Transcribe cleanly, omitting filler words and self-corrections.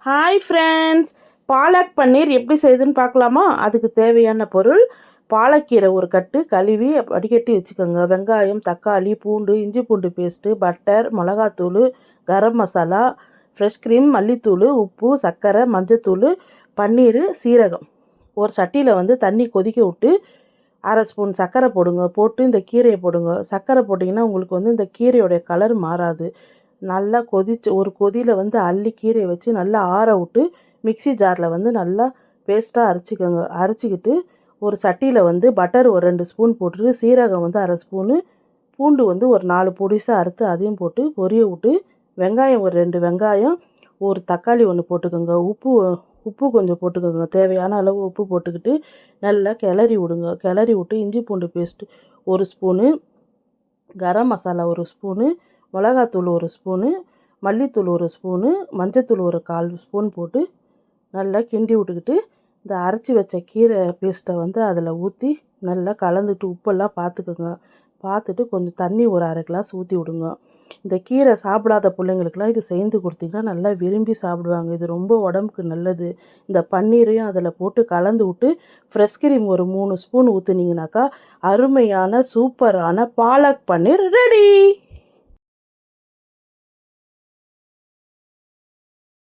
Hi friends, palak பன்னீர் எப்படி செய்யுதுன்னு பார்க்கலாமா? அதுக்கு தேவையான பொருள்: பாலக்கீரை ஒரு கட்டு கழுவி வடிகட்டி வச்சுக்கோங்க. வெங்காயம், தக்காளி, பூண்டு, இஞ்சி பூண்டு பேஸ்ட்டு, பட்டர், மிளகாத்தூள், கரம் மசாலா, ஃப்ரெஷ் க்ரீம், மல்லித்தூள், உப்பு, சர்க்கரை, மஞ்சத்தூள், பன்னீர், சீரகம். ஒரு சட்டியில் தண்ணி கொதிக்க விட்டு அரை ஸ்பூன் சர்க்கரை போடுங்க. போட்டு இந்த கீரையை போடுங்க. சர்க்கரை போட்டிங்கன்னா உங்களுக்கு இந்த கீரையோடைய கலர் மாறாது. நல்லா கொதிச்சு ஒரு கொதியில் அள்ளி கீரையை வச்சு நல்லா ஆற விட்டு மிக்ஸி ஜாரில் நல்லா பேஸ்ட்டாக அரைச்சிக்கோங்க. அரைச்சிக்கிட்டு ஒரு சட்டியில் பட்டர் ஒரு 2 ஸ்பூன் போட்டுட்டு, சீரகம் அரை ஸ்பூனு, பூண்டு ஒரு 4 பொடிசாக அறுத்து அதையும் போட்டு பொரிய விட்டு, வெங்காயம் ஒரு 2 வெங்காயம், ஒரு தக்காளி 1 போட்டுக்கோங்க. உப்பு கொஞ்சம் போட்டுக்கோங்க. தேவையான அளவு உப்பு போட்டுக்கிட்டு நல்லா கிளறி விடுங்க. கிளறி விட்டு இஞ்சி பூண்டு paste 1 spoon, garam masala 1 spoon, மிளகாத்தூள் 1 ஸ்பூனு, மல்லித்தூள் 1 ஸ்பூனு, மஞ்சத்தூள் ஒரு 1/4 ஸ்பூன் போட்டு நல்லா கிண்டி விட்டுக்கிட்டு, இந்த அரைச்சி வச்ச கீரை பேஸ்ட்டை அதில் ஊற்றி நல்லா கலந்துட்டு உப்பெல்லாம் பார்த்துக்கோங்க. பார்த்துட்டு கொஞ்சம் தண்ணி ஒரு 1/2 கிளாஸ் ஊற்றி விடுங்க. இந்த கீரை சாப்பிடாத பிள்ளைங்களுக்கெல்லாம் இது செய்து கொடுத்தீங்கன்னா நல்லா விரும்பி சாப்பிடுவாங்க. இது ரொம்ப உடம்புக்கு நல்லது. இந்த பன்னீரையும் அதில் போட்டு கலந்து விட்டு ஃப்ரெஷ் க்ரீம் ஒரு 3 ஸ்பூன் ஊற்றுனீங்கனாக்கா அருமையான சூப்பரான பாலக் பன்னீர் ரெடி.